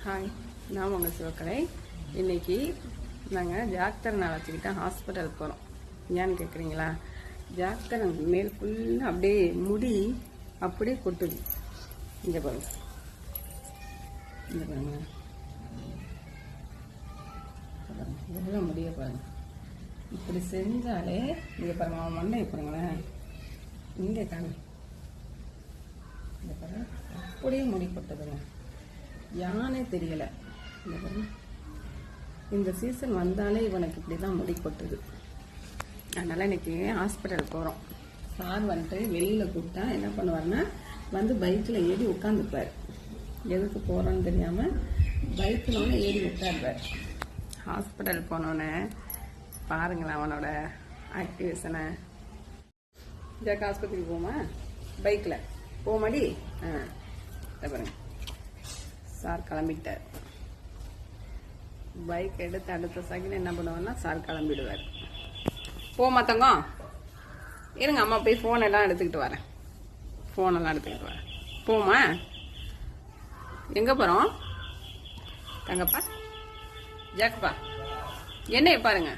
Hi, நான் உங்கள் சிவக்கலை. இன்றைக்கி நாங்கள் ஜாக்தரன் அழைச்சிக்கிட்ட ஹாஸ்பிட்டலுக்கு போகிறோம். ஏன்னு கேட்குறீங்களா? ஜாக்தரன் மேல் ஃபுல்லாக அப்படியே முடி அப்படியே கொட்டுது. இங்கே பாருங்க, இங்கே பாருங்க, எவ்வளோ முடிய பாருங்க. இப்படி செஞ்சாலே இங்கே பாருங்க, அவன் மண்டையை பாருங்களேன், இங்கே காணு, இங்கே பாருங்க, அப்படியே முடி கொட்டுதுங்க. யானே தெரியலை. இந்த பாருங்க, இந்த சீசன் வந்தாலே இவனுக்கு இப்படி தான் முடி கொட்டுது. அதனால் இன்றைக்கி ஹாஸ்பிட்டல் போகிறோம். சார் வந்துட்டு வெளியில் கூப்பிட்டா என்ன பண்ணுவார்னா, வந்து பைக்கில் ஏறி உட்காந்துப்பார். எதுக்கு போகிறோன்னு தெரியாமல் பைக்கில் ஏறி உட்காருப்பார். ஹாஸ்பிட்டல் போனோன்னே பாருங்களேன் அவனோட ஆக்டிவேஷனை. ஜாக்க ஆஸ்பத்திரிக்கு போமா? பைக்கில் போமாடி. பாருங்க, சார் கிளம்பிட்டார். பைக் எடுத்து அடுத்த செகண்ட் என்ன பண்ணுவார்னா சார் கிளம்பிடுவார். போமாத்தங்க, இருங்க அம்மா போய் ஃபோனெல்லாம் எடுத்துக்கிட்டு வரேன். ஃபோனெல்லாம் எடுத்துக்கிட்டு வரேன். போமா? எங்கே போகிறோம் தங்கப்பா? ஜாக்கப்பா, என்னைய பாருங்க,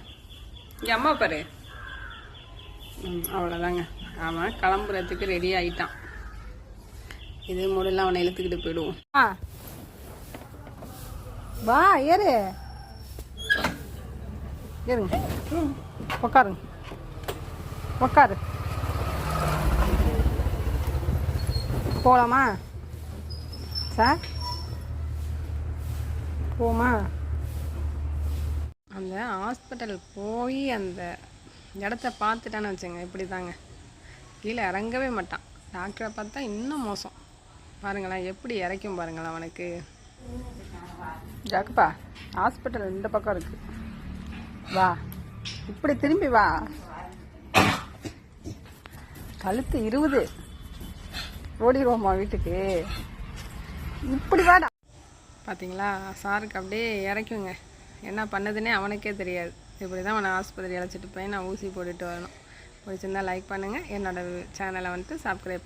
இங்கே அம்மா பாரு. அவ்வளோதாங்க, அவன் கிளம்புறதுக்கு ரெடி ஆகிட்டான். இது மூடலாம் அவனை இழுத்துக்கிட்டு போயிடுவோம். வா, ஏறு, ஏறுங்க, உக்காருங்க, உக்காரு. போகலாமா சார்? போமா? அந்த ஹாஸ்பிட்டல் போய் அந்த இடத்த பார்த்துட்டான்னு வச்சுங்க, இப்படி தாங்க, கீழே இறங்கவே மாட்டான். டாக்டரை பார்த்தா இன்னும் மோசம். பாருங்களேன் எப்படி இறக்கும் பாருங்களேன் அவனுக்கு. ஜாக்குப்பா, ஹாஸ்பிட்டல் இந்த பக்கம் இருக்கு, வா, இப்படி திரும்பி வா. கழுத்து 20 ஓடிடுவோம்மா வீட்டுக்கு. இப்படி வாடா. பார்த்தீங்களா, சாருக்கு அப்படியே இறக்குங்க. என்ன பண்ணுதுன்னே அவனுக்கே தெரியாது. இப்படி தான் அவனை ஆஸ்பத்திரி அழைச்சிட்டு போய் நான் ஊசி போட்டுட்டு வரணும். பிடிச்சிருந்தா லைக் பண்ணுங்கள். என்னோடய சேனலை வந்துட்டு சப்ஸ்கிரைப் பண்ணுங்கள்.